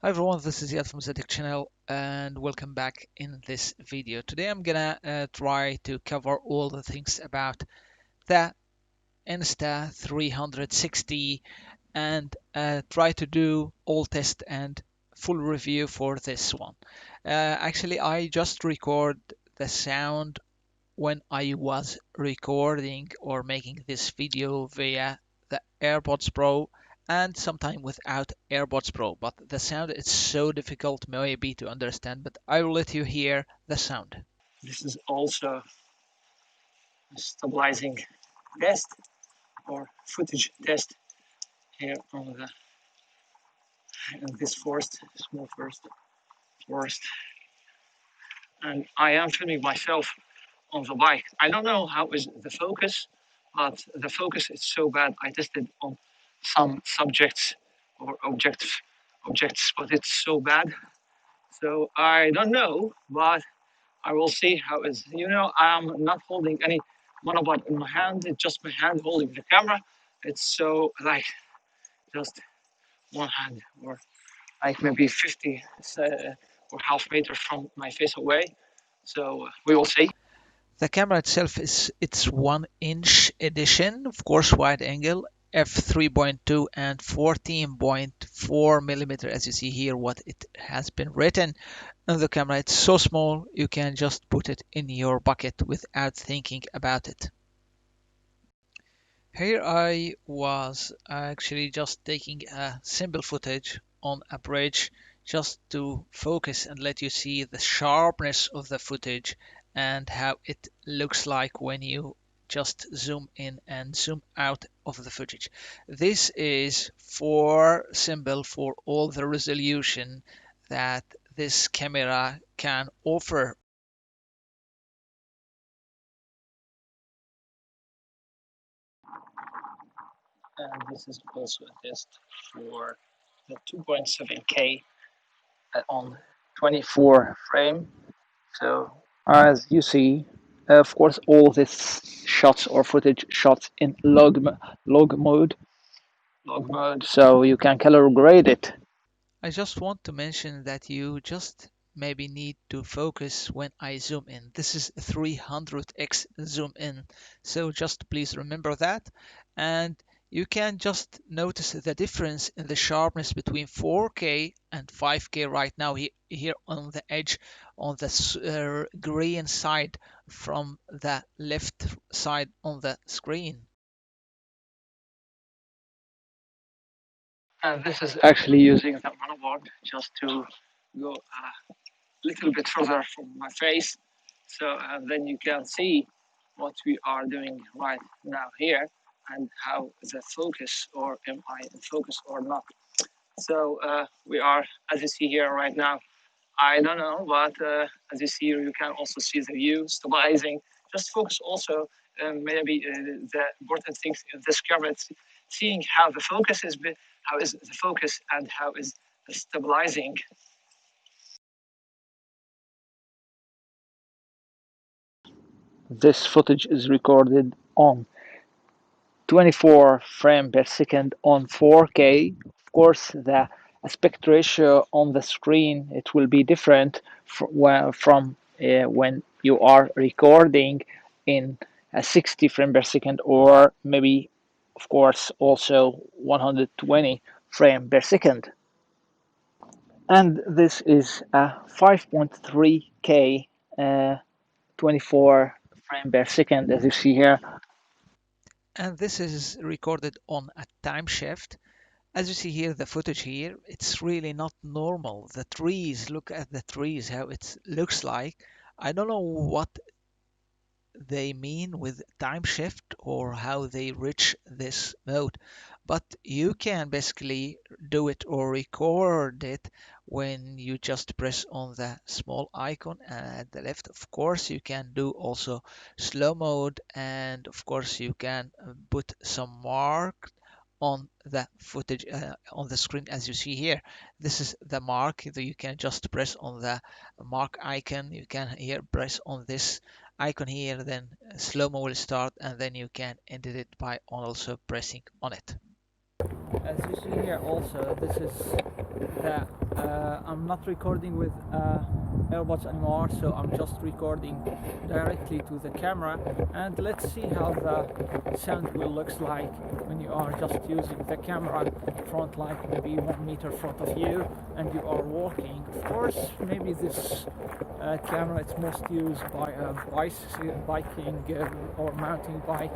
Hi everyone, this is Yad from the Tech channel and welcome back in this video. Today I'm gonna try to cover all the things about the Insta360 and try to do all test and full review for this one. Actually, I just record the sound when I was recording or making this video via the AirPods Pro and sometime without AirPods Pro, but the sound is so difficult maybe to understand, but I will let you hear the sound. This is also a stabilizing test or footage test here on the in this small forest, and I am filming myself on the bike. I don't know how is the focus, but the focus is so bad. I tested on some subjects or objects, but it's so bad. So I don't know, but I will see how is. I'm not holding any monopod in my hand. It's just my hand holding the camera. It's so like just one hand or like maybe 50 or half meter from my face away. So we will see. The camera itself is its 1-inch edition, of course, wide angle, f3.2 and 14.4 millimeter, as you see here what it has been written on the camera. It's so small you can just put it in your bucket without thinking about it. Here I was actually just taking a simple footage on a bridge just to focus and let you see the sharpness of the footage and how it looks like when you just zoom in and zoom out of the footage. This is for simple for all the resolution that this camera can offer. And this is also a test for the 2.7K on 24 frame. So as you see, of course, all this shots or footage shots in log mode, so you can color grade it. I just want to mention that you just maybe need to focus when I zoom in. This is 300x zoom in, so just please remember that. And you can just notice the difference in the sharpness between 4K and 5K right now here on the edge on the green side from the left side on the screen. And this is actually using the monoboard just to go a little bit further from my face. So then you can see what we are doing right now here and how the focus, or am I in focus or not. So we are, as you see here right now, I don't know, but as you see here, you can also see the view stabilizing. Just focus also, maybe the important things in this camera, it's seeing how the focus is, how is the focus and how is the stabilizing. This footage is recorded on 24 frame per second on 4K. Of course, the aspect ratio on the screen, it will be different from when you are recording in a 60 frame per second, or maybe of course also 120 frame per second. And this is a 5.3K 24 frame per second, as you see here. And this is recorded on a time shift. As you see here, the footage here, it's really not normal. The trees, look at the trees, how it looks like. I don't know what they mean with time shift or how they reach this mode, but you can basically do it or record it when you just press on the small icon at the left. Of course, you can do also slow mode, and of course you can put some mark on the footage on the screen. As you see here, this is the mark that you can just press on the mark icon. You can here press on this icon here, then slow-mo will start, and then you can edit it by also pressing on it. As you see here also, this is the I'm not recording with AirPods anymore, so I'm just recording directly to the camera, and let's see how the sound will looks like when you are just using the camera front, like maybe 1 meter front of you and you are walking. Of course, maybe this camera is most used by biking or mountain bike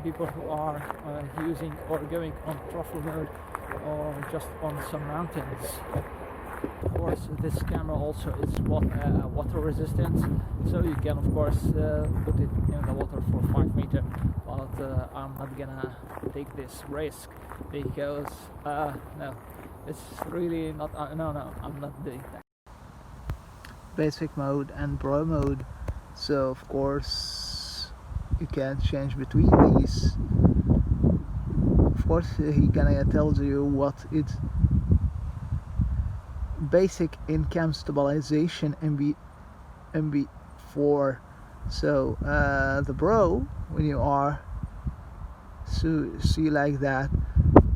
people who are using or going on truffle mode or just on some mountains. Of course, this camera also is water resistant, so you can of course put it in the water for 5 meters, but I'm not gonna take this risk because no, it's really not, no, I'm not doing that. Basic mode and Pro mode, so of course you can change between these. Of course he gonna tells you what it's basic in cam stabilization MB4. So the Pro, when you are see like that,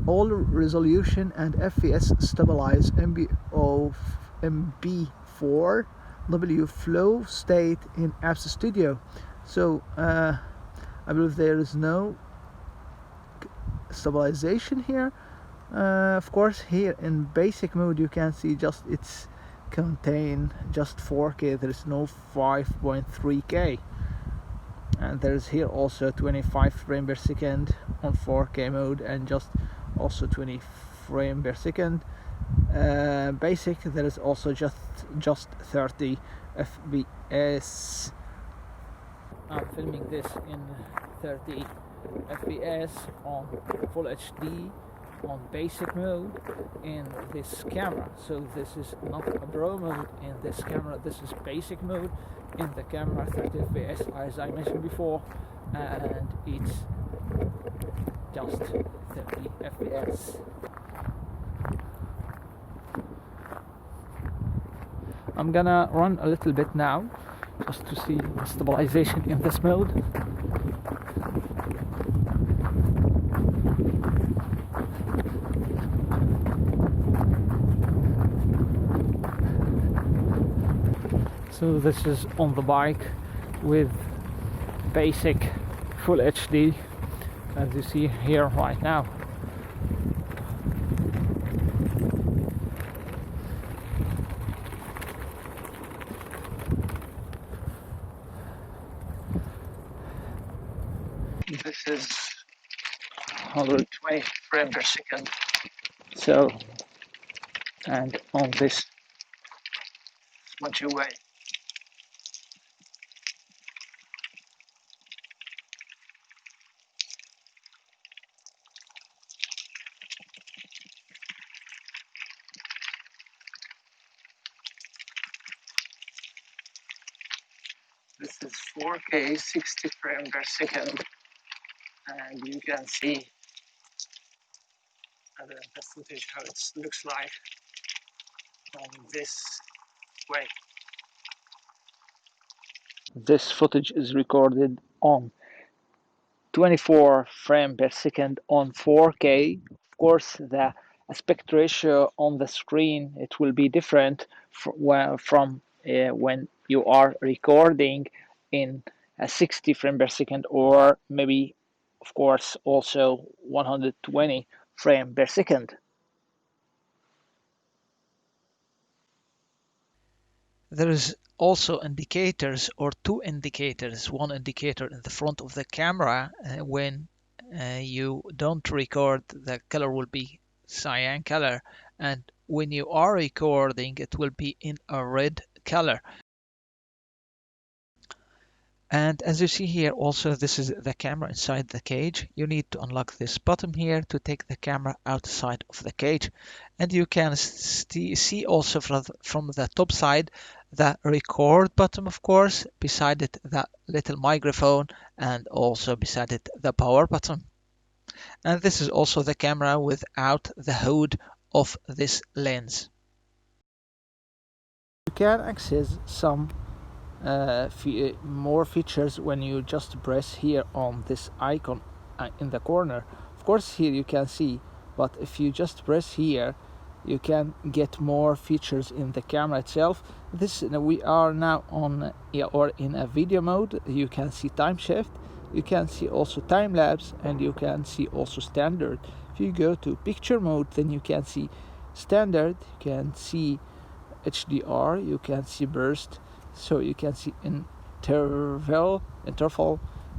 all resolution and FPS stabilize MB4 W flow state in Apps Studio. So I believe there is no stabilization here. Of course, here in basic mode you can see just it's contain just 4K. There is no 5.3K, and there's here also 25 frame per second on 4K mode and just also 20 frame per second. Basic, there is also just 30 FPS. I'm filming this in 30 FPS on Full HD on basic mode in this camera. So this is not a Pro mode in this camera, this is basic mode in the camera, 30 FPS as I mentioned before, and it's just 30 FPS. I'm gonna run a little bit now just to see the stabilization in this mode. So this is on the bike with basic Full HD, as you see here right now. This is 120 frames per second. So, and on this much away. This is 4K 60 frames per second, and you can see the footage how it looks like on this way. This footage is recorded on 24 frames per second on 4K. Of course, the aspect ratio on the screen, it will be different from when you are recording in 60 frames per second, or maybe of course also 120 frames per second. There is also indicators, or two indicators. One indicator in the front of the camera, when you don't record, the color will be cyan color, and when you are recording it will be in a red color. And as you see here also, this is the camera inside the cage. You need to unlock this button here to take the camera outside of the cage. And you can see also from the top side the record button, of course, beside it the little microphone, and also beside it the power button. And this is also the camera without the hood of this lens. You can access some more features when you just press here on this icon in the corner. Of course, here you can see but if you just press here, you can get more features in the camera itself. This we are now on or in a video mode. You can see time shift, you can see also time lapse, and you can see also standard. If you go to picture mode, then you can see standard, you can see HDR, you can see burst, so you can see interval,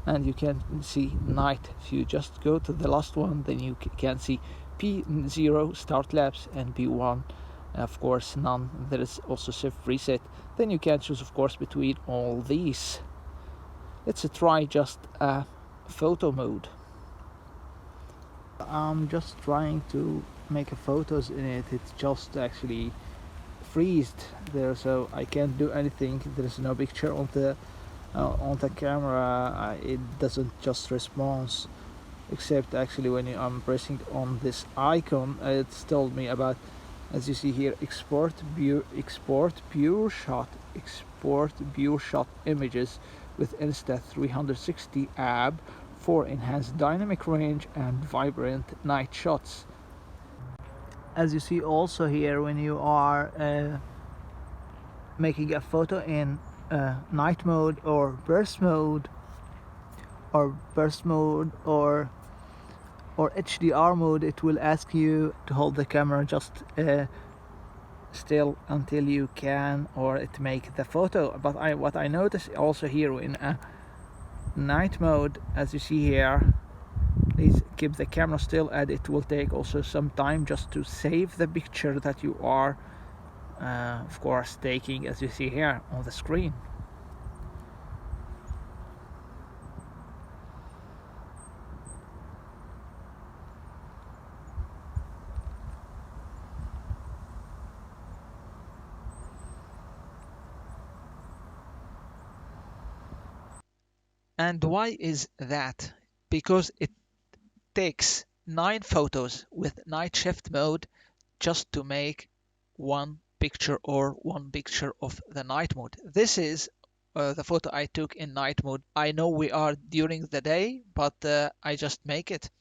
and you can see night. If you just go to the last one, then you can see P0 start lapse and P1 of course none. There is also shift reset. Then you can choose of course between all these. Let's try just a photo mode. I'm just trying to make a photos in it. It's just actually freezed there, so I can't do anything. There's no picture on the camera. It doesn't just respond, except actually when I'm pressing on this icon, it's told me about, as you see here, export pure shot images with Insta360 app for enhanced dynamic range and vibrant night shots. As you see also here, when you are making a photo in night mode or burst mode or HDR mode, it will ask you to hold the camera just still until you can or it make the photo. But what I notice also here in a night mode, as you see here, please keep the camera still, and it will take also some time just to save the picture that you are of course taking, as you see here on the screen. And why is that? Because it takes 9 photos with night shift mode just to make one picture or one picture of the night mode. This is the photo I took in night mode. I know we are during the day, but I just make it.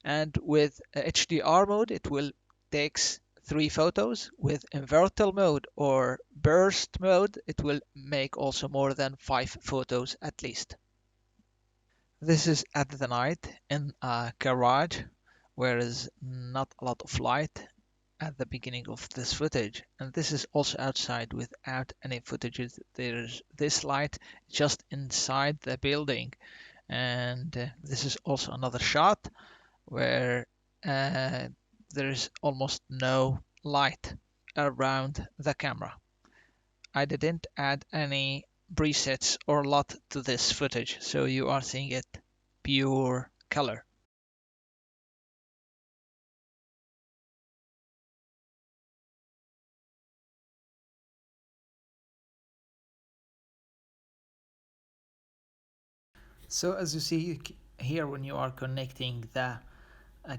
And with HDR mode, it will takes 3 photos. With inverted mode or burst mode, it will make also more than 5 photos at least. This is at the night in a garage where is not a lot of light at the beginning of this footage, and this is also outside without any footages. There's this light just inside the building, and this is also another shot where there's almost no light around the camera. I didn't add any presets or LUT to this footage, so you are seeing it pure color. So as you see here, when you are connecting the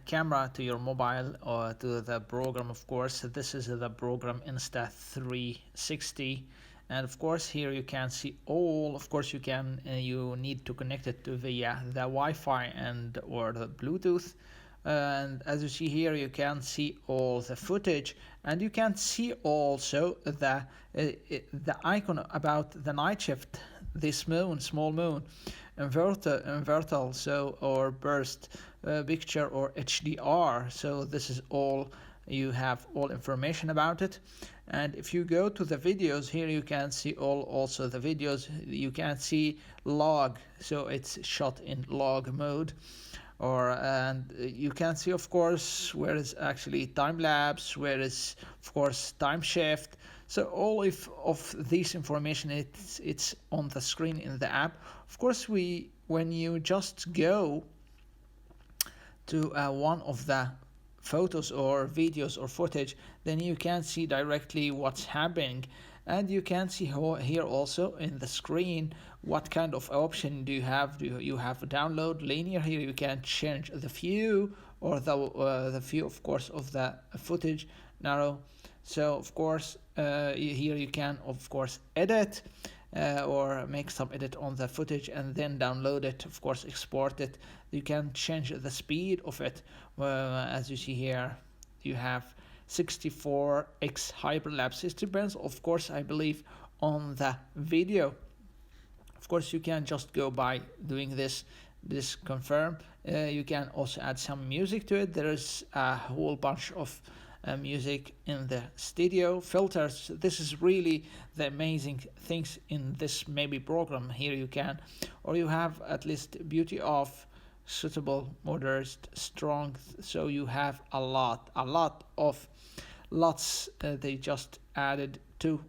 camera to your mobile or to the program, of course, this is the program Insta360, and of course here you can see all, of course you need to connect it to via the Wi-Fi and or the Bluetooth. And as you see here, you can see all the footage, and you can see also the icon about the night shift, this moon, small moon, invertal, so or burst picture or HDR. So this is all, you have all information about it. And if you go to the videos here, you can see also the videos. You can see log, so it's shot in log mode. And you can see of course where is actually time lapse, where is of course time shift. So all of this information, it's on the screen in the app. Of course, when you just go to one of the photos or videos or footage, then you can see directly what's happening, and you can see here also in the screen what kind of option do you have. Do you have a download linear? Here you can change the view or the view of course of the footage narrow. So of course here you can of course edit, or make some edit on the footage and then download it, of course export it. You can change the speed of it. As you see here, you have 64x hyperlapse. It depends, of course, I believe, on the video. Of course, you can just go by doing this confirm. You can also add some music to it. There is a whole bunch of music in the studio filters. This is really the amazing things in this maybe program. Here you can, or you have at least beauty of suitable, moderate, strong. So you have a lot of lots they just added to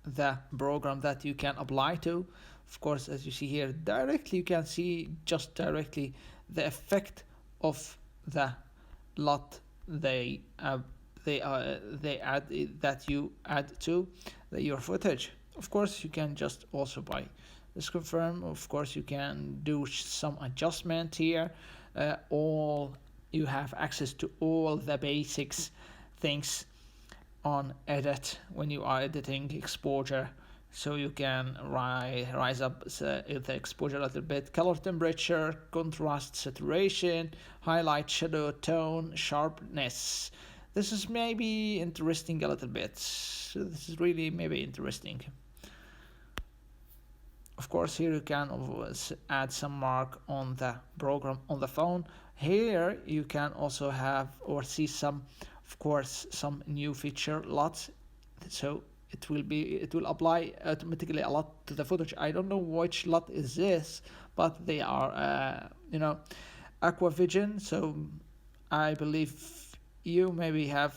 the program that you can apply to. Of course, as you see here, directly you can see just directly the effect of the lot they add that you add to your footage. Of course, you can just also by this confirm. Of course, you can do some adjustment here. All you have access to all the basics things on edit when you are editing exposure, so you can rise up the exposure a little bit, color, temperature, contrast, saturation, highlight, shadow, tone, sharpness. This is maybe interesting a little bit. So this is really maybe interesting. Of course, here you can always add some mark on the program on the phone. Here you can also have or see some, of course, some new feature lots. So it will apply automatically a lot to the footage. I don't know which lot is this, but they are aqua vision. So I believe you maybe have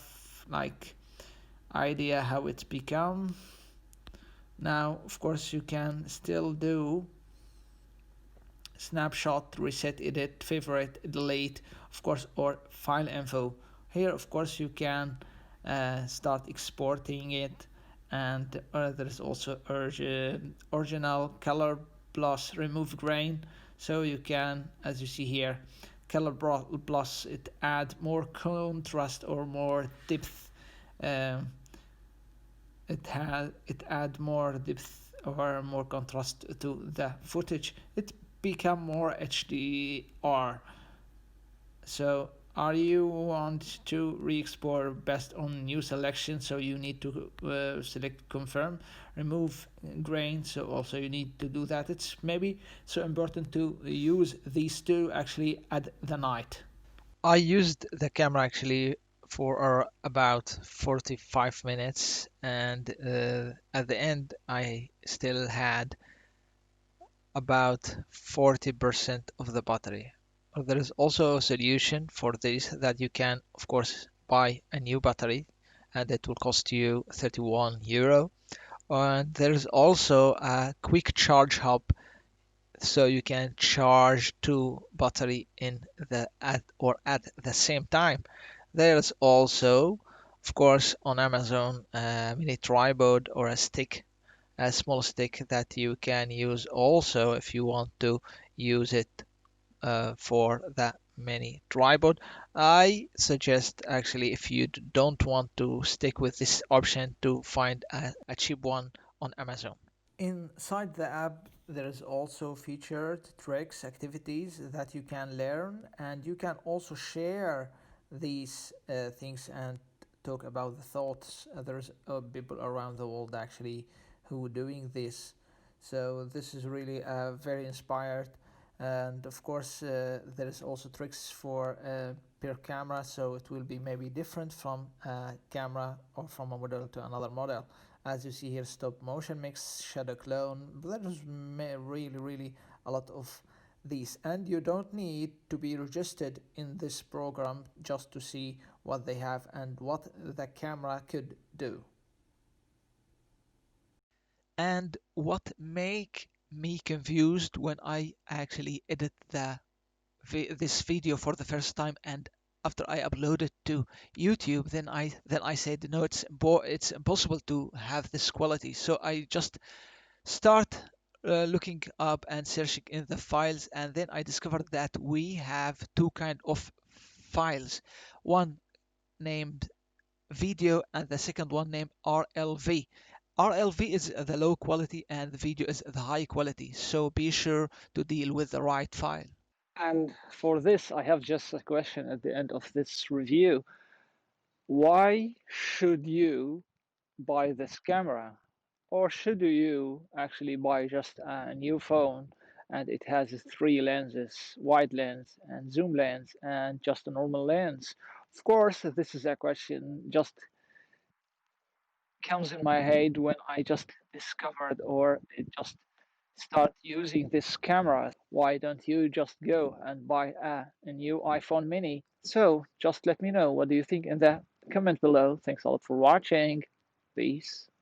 like idea how it's become. Now, of course, you can still do snapshot, reset, edit, favorite, delete, of course, or file info. Here, of course, you can start exporting it, and there is also original color plus remove grain. So you can, as you see here, color plus it add more contrast or more depth. Um, it add more depth or more contrast to the footage. It become more HDR. So are you want to re-export based on new selection, so you need to select confirm, remove grain, so also you need to do that. It's maybe so important to use these two actually at the night. I used the camera actually for about 45 minutes, and at the end, I still had about 40% of the battery. There is also a solution for this that you can, of course, buy a new battery, and it will cost you 31 euro. And there's also a quick charge hub, so you can charge two battery in the at the same time. There's also, of course, on Amazon a mini tripod or a small stick that you can use also if you want to use it for that mini tripod. I suggest actually, if you don't want to stick with this option, to find a cheap one on Amazon. Inside the app, there is also featured tricks, activities that you can learn, and you can also share these things and talk about the thoughts. There's people around the world actually who are doing this, so this is really very inspired. And of course, there is also tricks for per camera, so it will be maybe different from a camera or from a model to another model. As you see here, stop motion mix, shadow clone. There is really a lot of these, and you don't need to be registered in this program just to see what they have and what the camera could do. And what make me confused when I actually edit this video for the first time, and after I upload it to YouTube, then I said no, it's impossible to have this quality. So I just start looking up and searching in the files, and then I discovered that we have two kind of files, one named video and the second one named RLV. RLV is the low quality and the video is the high quality, so be sure to deal with the right file. And for this, I have just a question at the end of this review. Why should you buy this camera? Or should you actually buy just a new phone and it has three lenses, wide lens and zoom lens and just a normal lens? Of course, this is a question just comes in my head when I just discovered or it just start using this camera. Why don't you just go and buy a new iPhone mini? So just let me know what do you think in the comment below. Thanks a lot for watching. Peace.